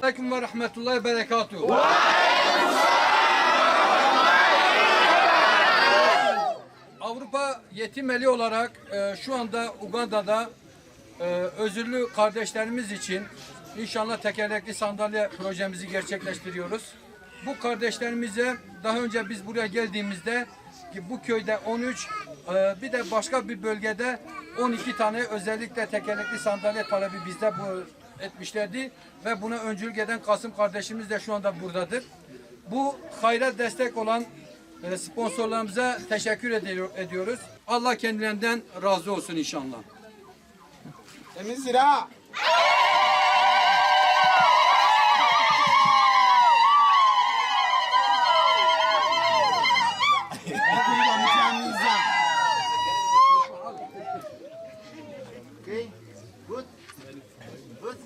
Aleyküm ve rahmetullahi ve berekatuhu. Avrupa Yetim Eli olarak şu anda Uganda'da özürlü kardeşlerimiz için inşallah tekerlekli sandalye projemizi gerçekleştiriyoruz. Bu kardeşlerimize daha önce biz buraya geldiğimizde bu köyde 13 bir de başka bir bölgede 12 tane özellikle tekerlekli sandalye talebi bizde bu etmişlerdi ve buna öncülük eden Kasım kardeşimiz de şu anda buradadır. Bu hayra destek olan sponsorlarımıza teşekkür ediyoruz. Allah kendilerinden razı olsun inşallah. Temiz zira. Okay, good, good.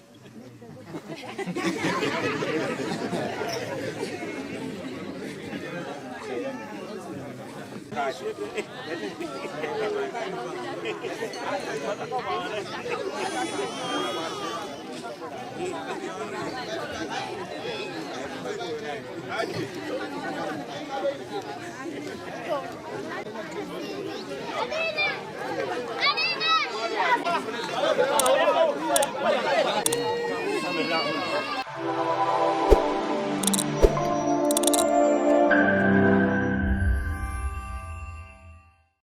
Hadi.